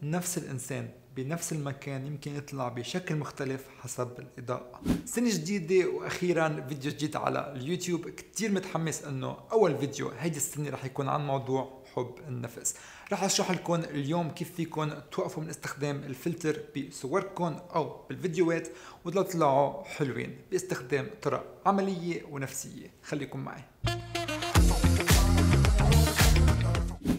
نفس الإنسان بنفس المكان يمكن يطلع بشكل مختلف حسب الإضاءة. سنة جديدة وأخيرا فيديو جديد على اليوتيوب. كتير متحمس إنه أول فيديو هيدي السنة رح يكون عن موضوع حب النفس. رح أشرح لكم اليوم كيف فيكم توقفوا من استخدام الفلتر بصوركم أو بالفيديوهات وتطلعوا حلوين باستخدام طرق عملية ونفسية. خليكم معي.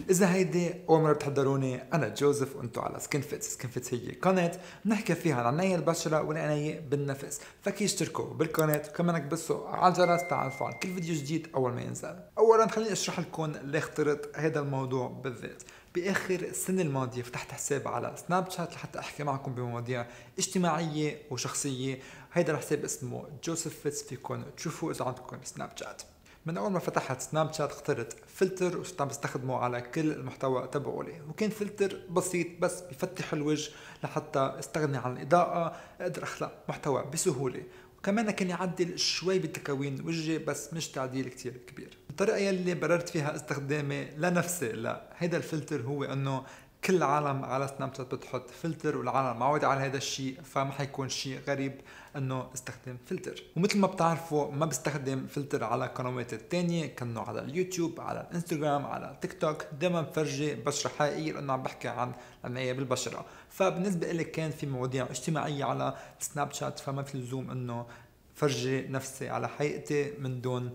إذا هيدي أول مرة بتحضروني، أنا جوزيف وأنتوا على سكين فيتس. سكين فيتس هي قناة بنحكي فيها عن عناية البشرة والعناية بالنفس، فكي اشتركوا بالقناة وكمان اكبسوا على الجرس تعرفوا عن كل فيديو جديد أول ما ينزل. أولا خليني أشرح لكم ليه اخترت هذا الموضوع بالذات. بآخر السنة الماضية فتحت حساب على سناب شات لحتى أحكي معكم بمواضيع اجتماعية وشخصية. هيدا الحساب اسمه جوزيف فيتس، فيكم تشوفوا إذا عندكم سناب شات. من اول ما فتحت سناب شات اخترت فلتر وصرت عم بستخدمه على كل المحتوى تبعولي، وكان فلتر بسيط بس بفتح الوجه لحتى استغني عن الاضاءة، اقدر اخلق محتوى بسهولة، وكمان كان يعدل شوي بتكوين وجهي بس مش تعديل كتير كبير. الطريقة يلي بررت فيها استخدامي لنفسي لهيدا الفلتر هو انه كل العالم على سناب شات بتحط فلتر والعالم معودة على هذا الشيء، فما حيكون شيء غريب انه استخدم فلتر. ومثل ما بتعرفوا ما بستخدم فلتر على قنوات التانية كانه على اليوتيوب، على الانستغرام، على تيك توك. دائما بفرجي بشرة حقيقية لانه عم بحكي عن العناية بالبشرة. فبالنسبة لي كان في مواضيع اجتماعية على سناب شات، فما في لزوم انه فرجي نفسي على حقيقتي من دون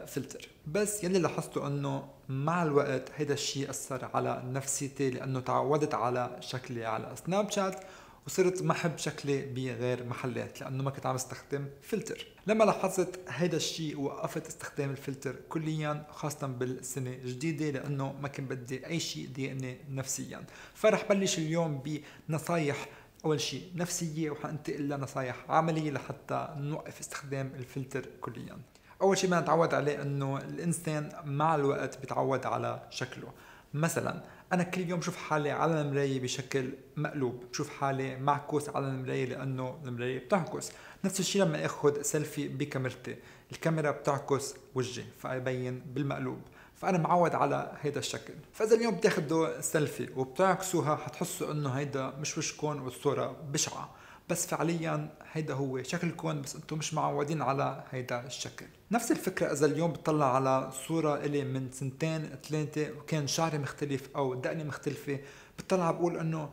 فلتر. بس يلي لاحظته انه مع الوقت هيدا الشيء اثر على نفسيتي، لانه تعودت على شكلي على سناب شات وصرت ما احب شكلي بغير محلات لانه ما كنت عم استخدم فلتر. لما لاحظت هيدا الشيء وقفت استخدام الفلتر كليا، خاصة بالسنة الجديدة، لانه ما كنت بدي اي شيء يضايقني نفسيا. فرح بلش اليوم بنصايح اول شيء نفسية، وحننتقل لنصايح عملية لحتى نوقف استخدام الفلتر كليا. اول شيء بدنا نتعود عليه انه الانسان مع الوقت بيتعود على شكله. مثلا انا كل يوم بشوف حالي على المرايه بشكل مقلوب، بشوف حالي معكوس على المرايه لانه المرايه بتعكس. نفس الشيء لما اخذ سيلفي بكاميرتي، الكاميرا بتعكس وجهي فيبين بالمقلوب، فانا معود على هيدا الشكل. فاذا اليوم بتاخذوا سيلفي وبتعكسوها حتحسوا انه هيدا مش وجهكم والصوره بشعه، بس فعليا هيدا هو شكلكم، بس انتم مش معودين على هيدا الشكل. نفس الفكرة اذا اليوم بتطلع على صورة الي من سنتين ثلاثة وكان شعري مختلف او دقني مختلفة، بتطلع بقول انه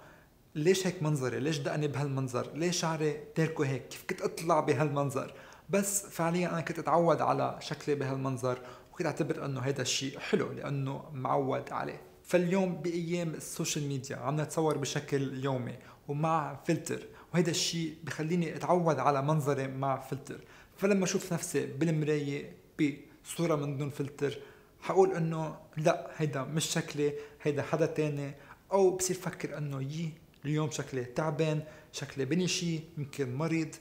ليش هيك منظري؟ ليش دقني بهالمنظر؟ ليش شعري تاركه هيك؟ كيف كنت اطلع بهالمنظر؟ بس فعليا انا كنت اتعود على شكلي بهالمنظر، وكنت اعتبر انه هيدا الشيء حلو لانه معود عليه. فاليوم بايام السوشيال ميديا عم نتصور بشكل يومي ومع فلتر، وهيدا الشيء بخليني اتعود على منظري مع فلتر. فلما اشوف نفسي بالمراية بصورة من دون فلتر حقول انه لا، هيدا مش شكلي، هيدا حدا تاني. او بصير فكر انه اليوم شكلي تعبان، شكلي بني شي، يمكن مريض،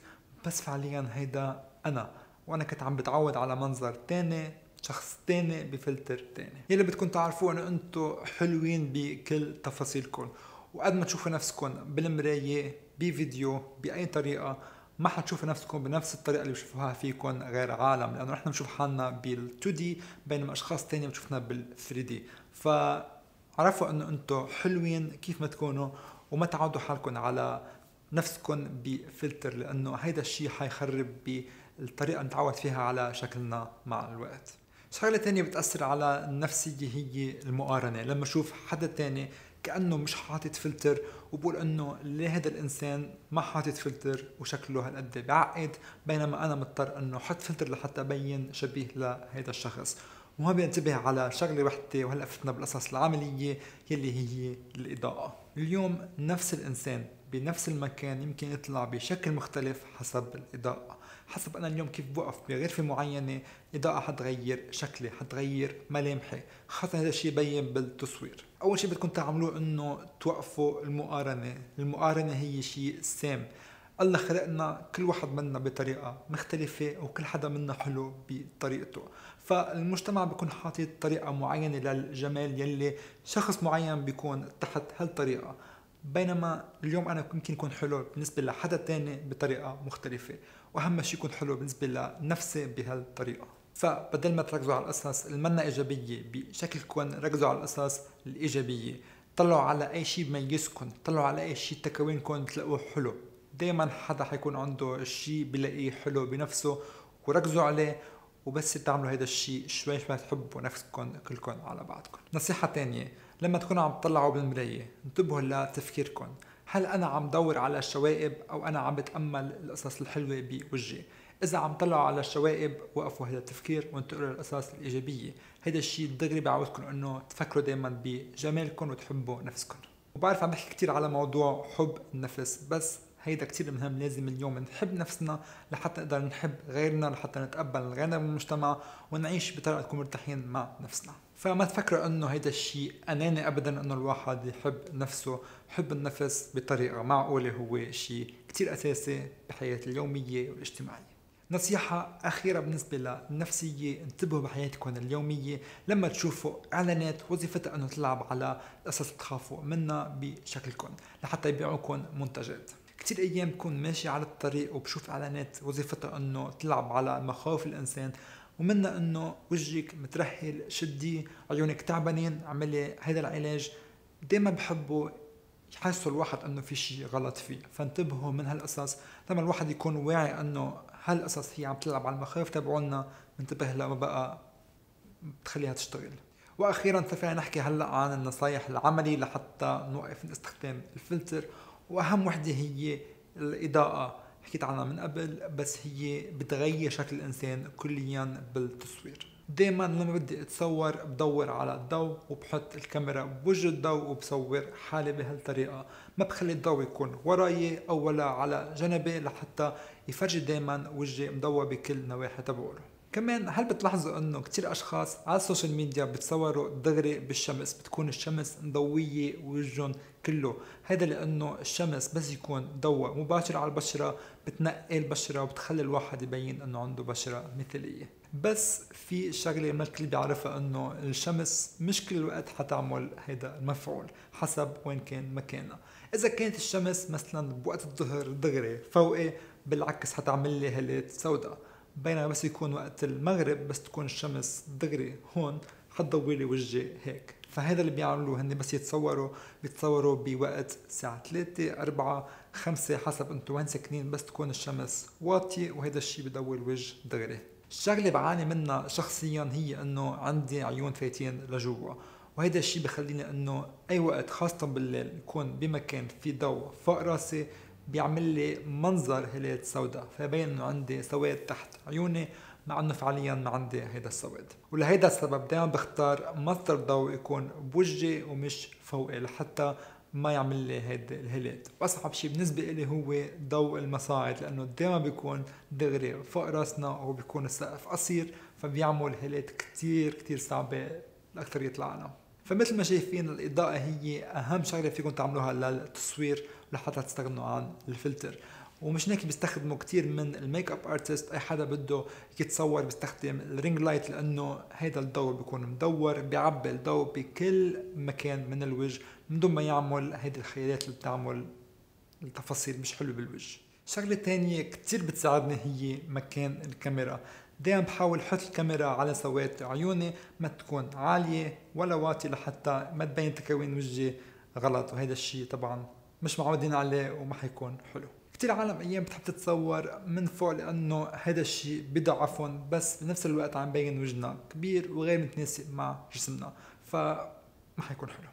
بس فعليا هيدا انا، وانا كنت عم بتعود على منظر تاني، شخص تاني بفلتر تاني. يلي بدكم تعرفوه انه انتو حلوين بكل تفاصيلكم، وقد ما تشوفوا نفسكم بالمراية بفيديو بأي طريقة ما حتشوفوا نفسكم بنفس الطريقة اللي بشوفوها فيكم غير عالم، لأنه نحن بنشوف حالنا بال2D بينما أشخاص تانية بشوفنا بال3D. فعرفوا أنه أنتم حلوين كيف ما تكونوا، وما تعودوا حالكم على نفسكم بفلتر، لأنه هيدا الشيء حيخرب بالطريقة اللي نتعود فيها على شكلنا مع الوقت. شغلة تانية بتأثر على النفسية هي المقارنة. لما أشوف حدا تاني كأنه مش حاطط فلتر وبقول انه ليه هذا الانسان ما حاطط فلتر وشكله هالقد بعقد، بينما انا مضطر انه احط فلتر لحتى ابين شبيه لهذا الشخص. وما بينتبه على شغله وحده، وهلا فتنا بالقصص العمليه يلي هي الاضاءه. اليوم نفس الانسان بنفس المكان يمكن يطلع بشكل مختلف حسب الاضاءه. حسب انا اليوم كيف بوقف بغرفه معينه، اضاءه حتغير شكلي، حتغير ملامحي، خاصه هذا الشيء يبين بالتصوير. اول شيء بدكم تعملوه انه توقفوا المقارنه. المقارنه هي شيء سام. الله خلقنا كل واحد منا بطريقه مختلفه، وكل حدا منا حلو بطريقته. فالمجتمع بيكون حاطط طريقه معينه للجمال يلي شخص معين بيكون تحت هالطريقه، بينما اليوم انا يمكن يكون حلو بالنسبه لحدا تاني بطريقه مختلفه، واهم شيء يكون حلو بالنسبه لنفسي بهالطريقه. فبدل ما تركزوا على القصص المنا ايجابيه بشكلكم، ركزوا على القصص الايجابيه. طلعوا على اي شيء بميزكم، طلعوا على اي شيء تكوينكم بتلاقوه حلو. دايما حدا حيكون عنده الشيء بلاقيه حلو بنفسه وركزوا عليه، وبس تعملوا هيدا الشيء شوي شوي تحبوا نفسكم كلكم على بعضكم. نصيحة تانية، لما تكونوا عم تطلعوا بالمراية انتبهوا لتفكيركم، هل انا عم دور على الشوائب او انا عم بتأمل القصص الحلوة بوجهي؟ اذا عم طلعوا على الشوائب وقفوا هذا التفكير وانتقلوا للقصص الايجابية. هيدا الشيء دغري بيعودكم انه تفكروا دايما بجمالكم وتحبوا نفسكم. وبعرف عم بحكي كتير على موضوع حب النفس، بس هيدا كتير مهم. لازم اليوم نحب نفسنا لحتى نقدر نحب غيرنا، لحتى نتقبل غيرنا بالمجتمع ونعيش بطريقة نكون مرتاحين مع نفسنا. فما تفكروا انه هيدا الشيء اناني ابدا، انه الواحد يحب نفسه. حب النفس بطريقة معقولة هو شيء كتير اساسي بحياة اليومية والاجتماعية. نصيحة أخيرة بالنسبة للنفسية، انتبهوا بحياتكم اليومية لما تشوفوا إعلانات وظيفتها أنه تلعب على القصص اللي تخافوا منها بشكلكم لحتى يبيعوكم منتجات. كتير أيام بكون ماشي على الطريق وبشوف إعلانات وظيفتها أنه تلعب على مخاوف الإنسان، ومنها أنه وجهك مترهل، شدي، عيونك تعبانين، اعملي هذا العلاج. دايما بحبوا يحسوا الواحد أنه في شيء غلط فيه، فانتبهوا من هالقصص. لما الواحد يكون واعي أنه هالقصص هي عم تلعب على المخاوف تبعولنا، ننتبه لها بقى بتخليها تشتغل. واخيرا فينا نحكي هلا عن النصايح العملي لحتى نوقف من استخدام الفلتر. واهم وحده هي الاضاءه، حكيت عنها من قبل، بس هي بتغير شكل الانسان كليا بالتصوير. دايما لما بدي اتصور بدور على الضوء وبحط الكاميرا بوجه الضوء وبصور حالي بهالطريقه، ما بخلي الضوء يكون وراي او ولا على جنبي لحتى يفرجي دايما وجهي مضوى بكل نواحي تبعوله. كمان هل بتلاحظوا انه كتير اشخاص على السوشيال ميديا بتصوروا دغري بالشمس، بتكون الشمس مضوية وجههم كله؟ هذا لانه الشمس بس يكون ضوء مباشر على البشرة بتنقي البشرة وبتخلي الواحد يبين انه عنده بشرة مثالية. بس في شغلة ما الكل بيعرفها، انه الشمس مش كل الوقت حتعمل هيدا المفعول، حسب وين كان مكانها. اذا كانت الشمس مثلا بوقت الظهر دغري فوقي، بالعكس حتعمل لي هالات سوداء، بينما بس يكون وقت المغرب بس تكون الشمس دغري هون حتضوي لي وجهي هيك. فهذا اللي بيعملوه هن، بس بيتصوروا بوقت الساعة 3 4 5 حسب انتم وين ساكنين، بس تكون الشمس واطية وهذا الشيء بضوي الوجه دغري. الشغلة بعاني منها شخصيا هي انه عندي عيون فايتين لجوا، وهذا الشيء بخليني انه اي وقت خاصة بالليل يكون بمكان في ضوء فوق راسي بيعمل لي منظر هالات سوداء، فبين انه عندي سواد تحت عيوني مع انه فعليا ما عندي هيدا السواد. ولهيدا السبب دائما بختار مصدر ضوء يكون بوجهي ومش فوقي لحتى ما يعمل لي هيدا الهالات. واصعب شيء بالنسبه لي هو ضوء المصاعد، لانه دائما بيكون دغري فوق راسنا وبيكون السقف قصير، فبيعمل هالات كتير كتير صعبه لاكثريه العالم. فمثل ما شايفين الإضاءة هي أهم شغلة فيكم تعملوها للتصوير لحتى تستغنوا عن الفلتر. ومش هيك بيستخدموا كتير من الميك اب ارتست، اي حدا بده يتصور بيستخدم الرينج لايت، لانه هيدا الضوء بيكون مدور بيعبي الضوء بكل مكان من الوجه من دون ما يعمل هيدي الخيالات اللي بتعمل التفاصيل مش حلوه بالوجه. شغله تانية كتير بتساعدني هي مكان الكاميرا. دايما بحاول احط الكاميرا على سواد عيوني، ما تكون عاليه ولا واطيه لحتى ما تبين تكوين وجهي غلط، وهذا الشيء طبعا مش معودين عليه وما حيكون حلو. كتير عالم ايام بتحب تتصور من فوق لانه هذا الشيء بضعفهم، بس بنفس الوقت عم بين وجهنا كبير وغير متناسق مع جسمنا، فما حيكون حلو.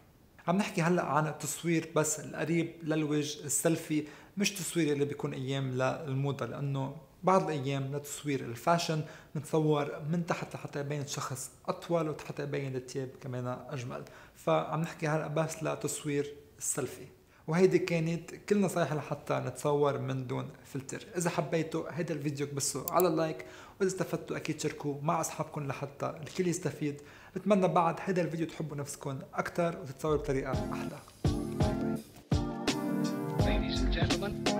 عم نحكي هلا عن التصوير بس القريب للوجه، السيلفي، مش تصوير اللي بيكون ايام للموضه، لانه بعض الايام لتصوير الفاشن بنتصور من تحت لحتى يبين الشخص اطول وتحت يبين الثياب كمان اجمل. فعم نحكي هلا بس لتصوير السيلفي. وهيدي كانت كل نصايح لحتى نتصور من دون فلتر. اذا حبيتوا هيدا الفيديو كبسوا على اللايك، واذا استفدتوا اكيد شاركوه مع اصحابكم لحتى الكل يستفيد. بتمنى بعد هيدا الفيديو تحبوا نفسكم اكثر وتتصوروا بطريقه احلى. Ladies and gentlemen.